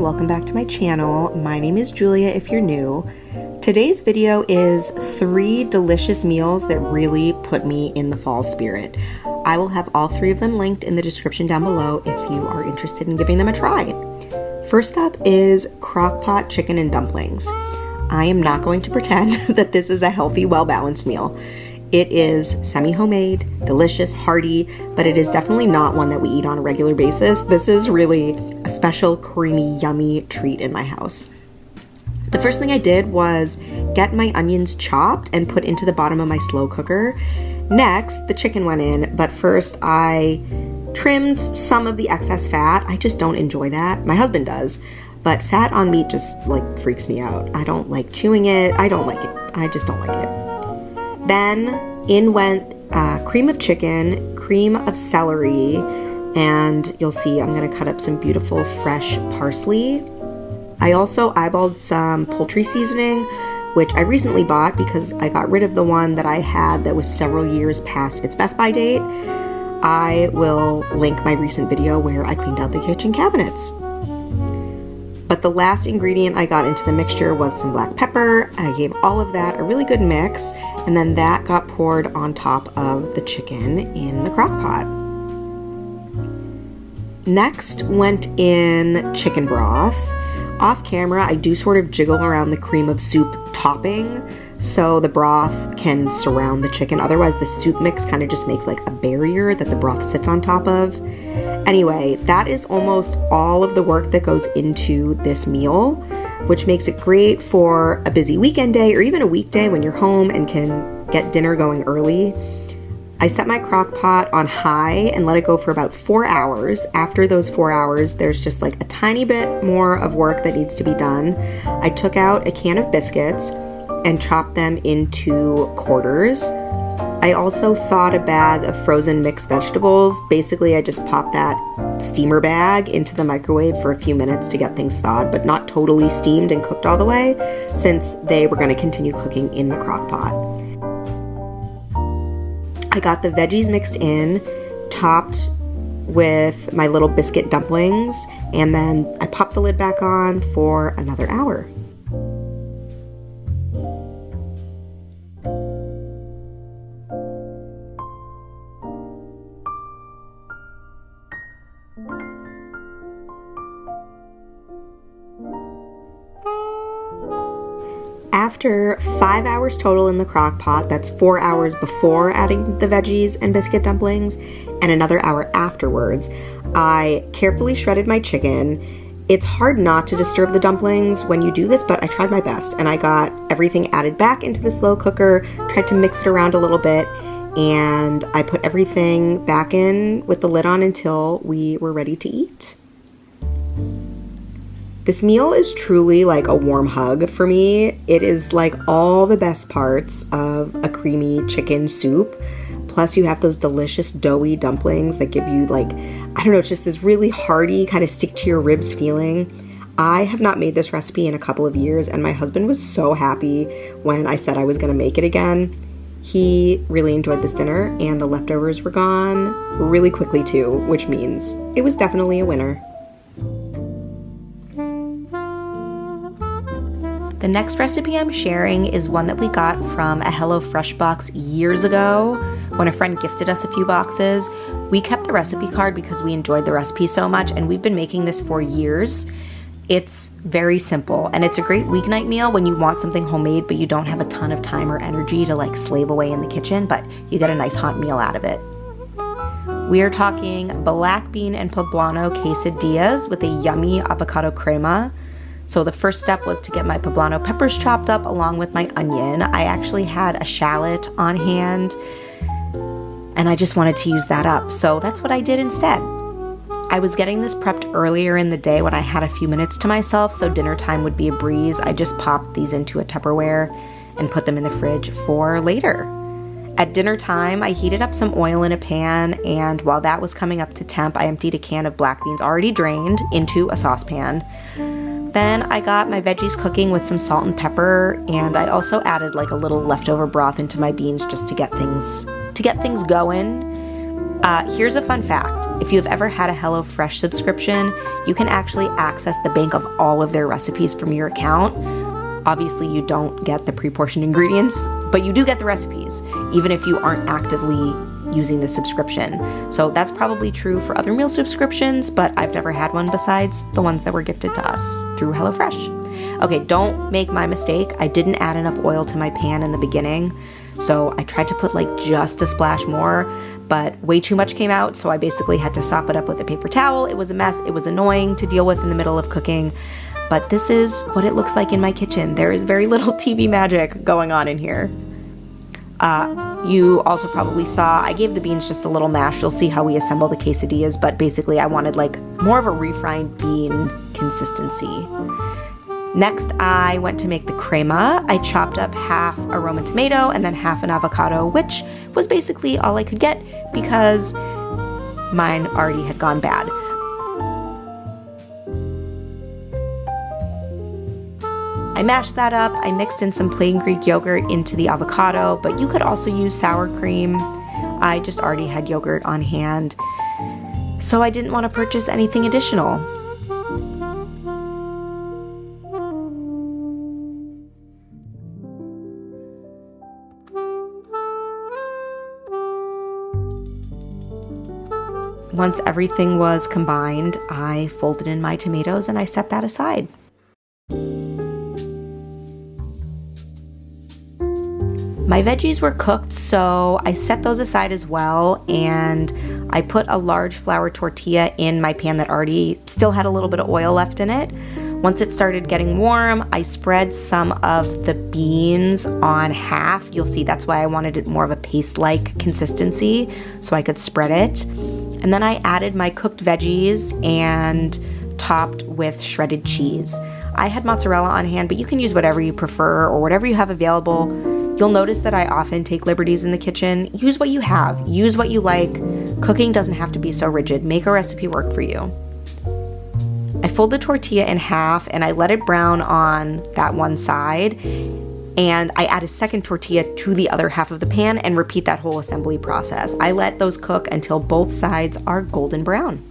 welcome back to my channel. My name is Julia if you're new. Today's video is 3 delicious meals that really put me in the fall spirit. I will have all 3 of them linked in the description down below if you are interested in giving them a try. First up is crock-pot chicken and dumplings. I am not going to pretend that this is a healthy, well-balanced meal. It is semi-homemade, delicious, hearty, but it is definitely not one that we eat on a regular basis. This is really a special, creamy, yummy treat in my house. The first thing I did was get my onions chopped and put into the bottom of my slow cooker. Next, the chicken went in, but first I trimmed some of the excess fat. I just don't enjoy that. My husband does, but fat on meat just freaks me out. I don't like chewing it. I don't like it. I just don't like it. Then in went cream of chicken, cream of celery, and you'll see I'm going to cut up some beautiful fresh parsley. I also eyeballed some poultry seasoning, which I recently bought because I got rid of the one that I had that was several years past its best by date. I will link my recent video where I cleaned out the kitchen cabinets. But the last ingredient I got into the mixture was some black pepper. I gave all of that a really good mix, and then that got poured on top of the chicken in the crock pot. Next went in chicken broth. Off camera, I do sort of jiggle around the cream of soup topping so the broth can surround the chicken. Otherwise, the soup mix kind of just makes like a barrier that the broth sits on top of. Anyway, that is almost all of the work that goes into this meal, which makes it great for a busy weekend day or even a weekday when you're home and can get dinner going early. I set my crock pot on high and let it go for about 4 hours. After those 4 hours, there's just like a tiny bit more of work that needs to be done. I took out a can of biscuits and chopped them into quarters. I also thawed a bag of frozen mixed vegetables. Basically, I just popped that steamer bag into the microwave for a few minutes to get things thawed, but not totally steamed and cooked all the way, since they were going to continue cooking in the crock pot. I got the veggies mixed in, topped with my little biscuit dumplings, and then I popped the lid back on for another hour. After 5 hours total in the crock pot, that's 4 hours before adding the veggies and biscuit dumplings, and another hour afterwards, I carefully shredded my chicken. It's hard not to disturb the dumplings when you do this, but I tried my best, and I got everything added back into the slow cooker, tried to mix it around a little bit, and I put everything back in with the lid on until we were ready to eat. This meal is truly like a warm hug for me. It is like all the best parts of a creamy chicken soup. Plus you have those delicious doughy dumplings that give you it's just this really hearty kind of stick to your ribs feeling. I have not made this recipe in a couple of years, and my husband was so happy when I said I was gonna make it again. He really enjoyed this dinner, and the leftovers were gone really quickly too, which means it was definitely a winner. The next recipe I'm sharing is one that we got from a HelloFresh box years ago when a friend gifted us a few boxes. We kept the recipe card because we enjoyed the recipe so much, and we've been making this for years. It's very simple, and it's a great weeknight meal when you want something homemade but you don't have a ton of time or energy to slave away in the kitchen, but you get a nice hot meal out of it. We are talking black bean and poblano quesadillas with a yummy avocado crema. So the first step was to get my poblano peppers chopped up along with my onion. I actually had a shallot on hand, and I just wanted to use that up, so that's what I did instead. I was getting this prepped earlier in the day when I had a few minutes to myself, so dinner time would be a breeze. I just popped these into a Tupperware and put them in the fridge for later. At dinner time, I heated up some oil in a pan, and while that was coming up to temp, I emptied a can of black beans already drained into a saucepan. Then I got my veggies cooking with some salt and pepper, and I also added a little leftover broth into my beans just to get things going. Here's a fun fact. If you've ever had a HelloFresh subscription, you can actually access the bank of all of their recipes from your account. Obviously, you don't get the pre-portioned ingredients, but you do get the recipes, even if you aren't actively using the subscription. So that's probably true for other meal subscriptions, but I've never had one besides the ones that were gifted to us through HelloFresh. Okay, don't make my mistake. I didn't add enough oil to my pan in the beginning, so I tried to put like just a splash more, but way too much came out, so I basically had to sop it up with a paper towel. It was a mess. It was annoying to deal with in the middle of cooking, but this is what it looks like in my kitchen. There is very little TV magic going on in here. You also probably saw, I gave the beans just a little mash. You'll see how we assemble the quesadillas, but basically I wanted like more of a refried bean consistency. Next, I went to make the crema. I chopped up half a Roma tomato and then half an avocado, which was basically all I could get because mine already had gone bad. I mashed that up. I mixed in some plain Greek yogurt into the avocado, but you could also use sour cream. I just already had yogurt on hand, so I didn't want to purchase anything additional. Once everything was combined, I folded in my tomatoes and I set that aside. My veggies were cooked, so I set those aside as well, and I put a large flour tortilla in my pan that already still had a little bit of oil left in it. Once it started getting warm, I spread some of the beans on half. You'll see that's why I wanted it more of a paste-like consistency, so I could spread it. And then I added my cooked veggies and topped with shredded cheese. I had mozzarella on hand, but you can use whatever you prefer or whatever you have available. You'll notice that I often take liberties in the kitchen. Use what you have. Use what you like. Cooking doesn't have to be so rigid. Make a recipe work for you. I fold the tortilla in half and I let it brown on that one side. And I add a second tortilla to the other half of the pan and repeat that whole assembly process. I let those cook until both sides are golden brown.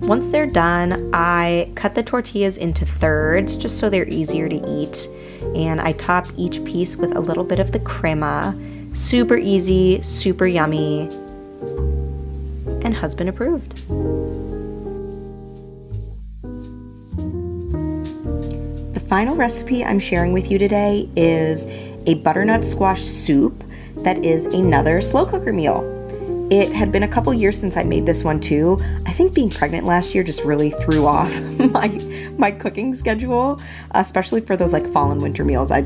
Once they're done, I cut the tortillas into thirds just so they're easier to eat. And I top each piece with a little bit of the crema. Super easy, super yummy, and husband approved. The final recipe I'm sharing with you today is a butternut squash soup that is another slow cooker meal. It had been a couple years since I made this one too. I think being pregnant last year just really threw off my cooking schedule, especially for those like fall and winter meals. I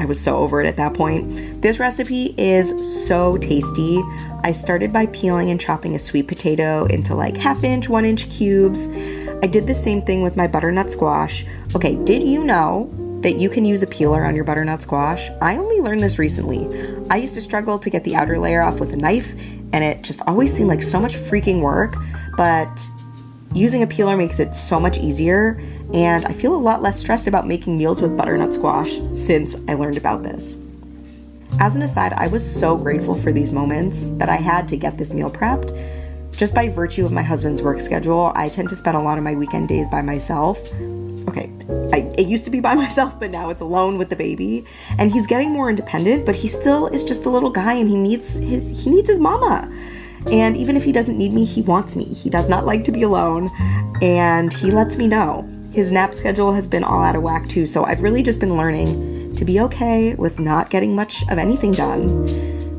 was so over it at that point. This recipe is so tasty. I started by peeling and chopping a sweet potato into like 1/2 inch, 1 inch cubes. I did the same thing with my butternut squash. Okay, did you know that you can use a peeler on your butternut squash? I only learned this recently. I used to struggle to get the outer layer off with a knife, and it just always seemed like so much freaking work, but using a peeler makes it so much easier, and I feel a lot less stressed about making meals with butternut squash since I learned about this. As an aside, I was so grateful for these moments that I had to get this meal prepped. Just by virtue of my husband's work schedule, I tend to spend a lot of my weekend days by myself. Okay, it used to be by myself, but now it's alone with the baby. And he's getting more independent, but he still is just a little guy and he needs his mama. And even if he doesn't need me, he wants me. He does not like to be alone, and he lets me know. His nap schedule has been all out of whack too, so I've really just been learning to be okay with not getting much of anything done.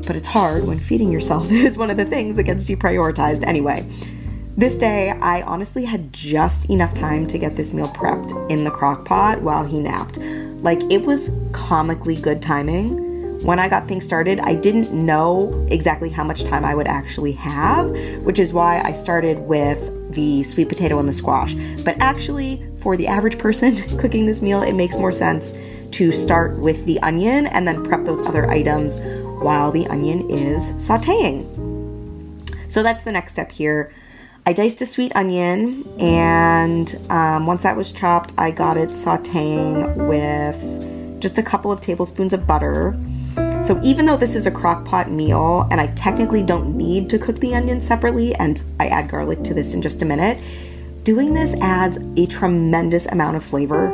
But it's hard when feeding yourself is one of the things that gets deprioritized anyway. This day, I honestly had just enough time to get this meal prepped in the crock pot while he napped. Like, it was comically good timing. When I got things started, I didn't know exactly how much time I would actually have, which is why I started with the sweet potato and the squash. But actually, for the average person cooking this meal, it makes more sense to start with the onion and then prep those other items while the onion is sautéing. So that's the next step here. I diced a sweet onion, and once that was chopped, I got it sauteing with just a couple of tablespoons of butter. So even though this is a crock pot meal, and I technically don't need to cook the onions separately, and I add garlic to this in just a minute, doing this adds a tremendous amount of flavor.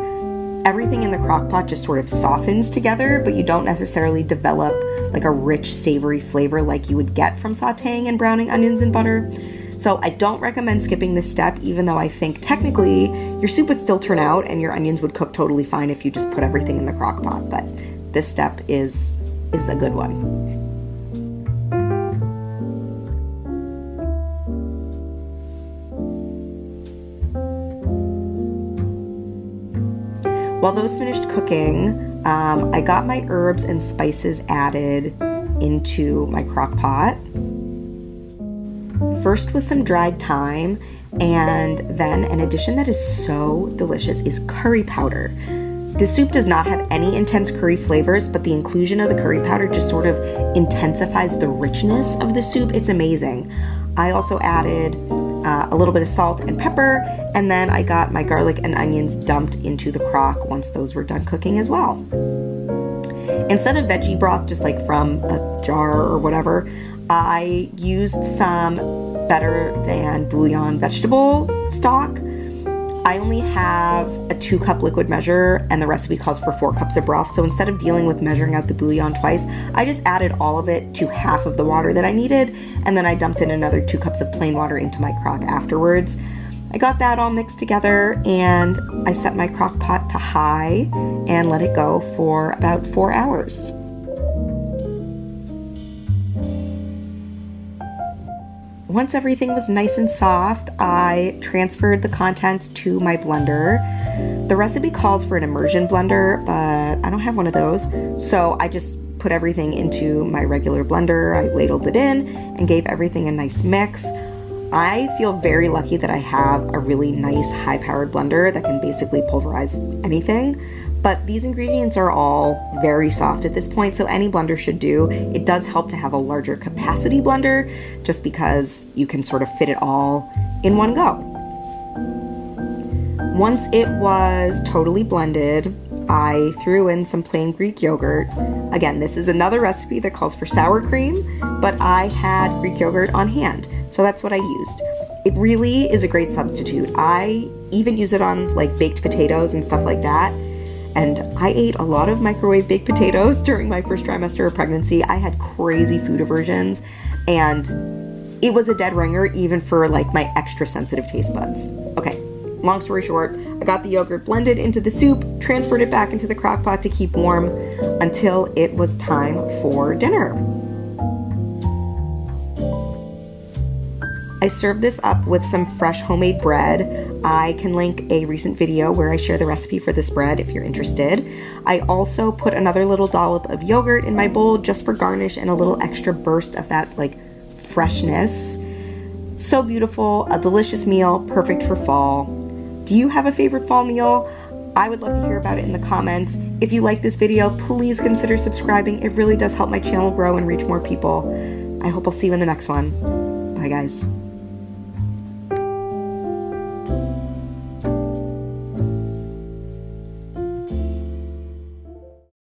Everything in the crock pot just sort of softens together, but you don't necessarily develop like a rich, savory flavor like you would get from sauteing and browning onions in butter. So I don't recommend skipping this step, even though I think technically your soup would still turn out and your onions would cook totally fine if you just put everything in the crock pot. But this step is a good one. While those finished cooking, I got my herbs and spices added into my crock pot. First with some dried thyme, and then an addition that is so delicious is curry powder. This soup does not have any intense curry flavors, but the inclusion of the curry powder just sort of intensifies the richness of the soup. It's amazing. I also added a little bit of salt and pepper, and then I got my garlic and onions dumped into the crock once those were done cooking as well. Instead of veggie broth, just like from a jar or whatever, I used some better than bouillon vegetable stock. I only have a 2-cup liquid measure, and the recipe calls for 4 cups of broth. So instead of dealing with measuring out the bouillon twice, I just added all of it to half of the water that I needed, and then I dumped in another 2 cups of plain water into my crock afterwards. I got that all mixed together, and I set my crock pot to high and let it go for about 4 hours. Once everything was nice and soft, I transferred the contents to my blender. The recipe calls for an immersion blender, but I don't have one of those. So I just put everything into my regular blender. I ladled it in and gave everything a nice mix. I feel very lucky that I have a really nice high-powered blender that can basically pulverize anything. But these ingredients are all very soft at this point, so any blender should do. It does help to have a larger capacity blender, just because you can sort of fit it all in one go. Once it was totally blended, I threw in some plain Greek yogurt. Again, this is another recipe that calls for sour cream, but I had Greek yogurt on hand, so that's what I used. It really is a great substitute. I even use it on like baked potatoes and stuff like that. And I ate a lot of microwave baked potatoes during my first trimester of pregnancy. I had crazy food aversions, and it was a dead ringer even for like my extra sensitive taste buds. Okay, long story short, I got the yogurt blended into the soup, transferred it back into the crock pot to keep warm until it was time for dinner. I served this up with some fresh homemade bread. I can link a recent video where I share the recipe for this bread if you're interested. I also put another little dollop of yogurt in my bowl just for garnish and a little extra burst of that like freshness. So beautiful, a delicious meal, perfect for fall. Do you have a favorite fall meal? I would love to hear about it in the comments. If you like this video, please consider subscribing. It really does help my channel grow and reach more people. I hope I'll see you in the next one. Bye guys.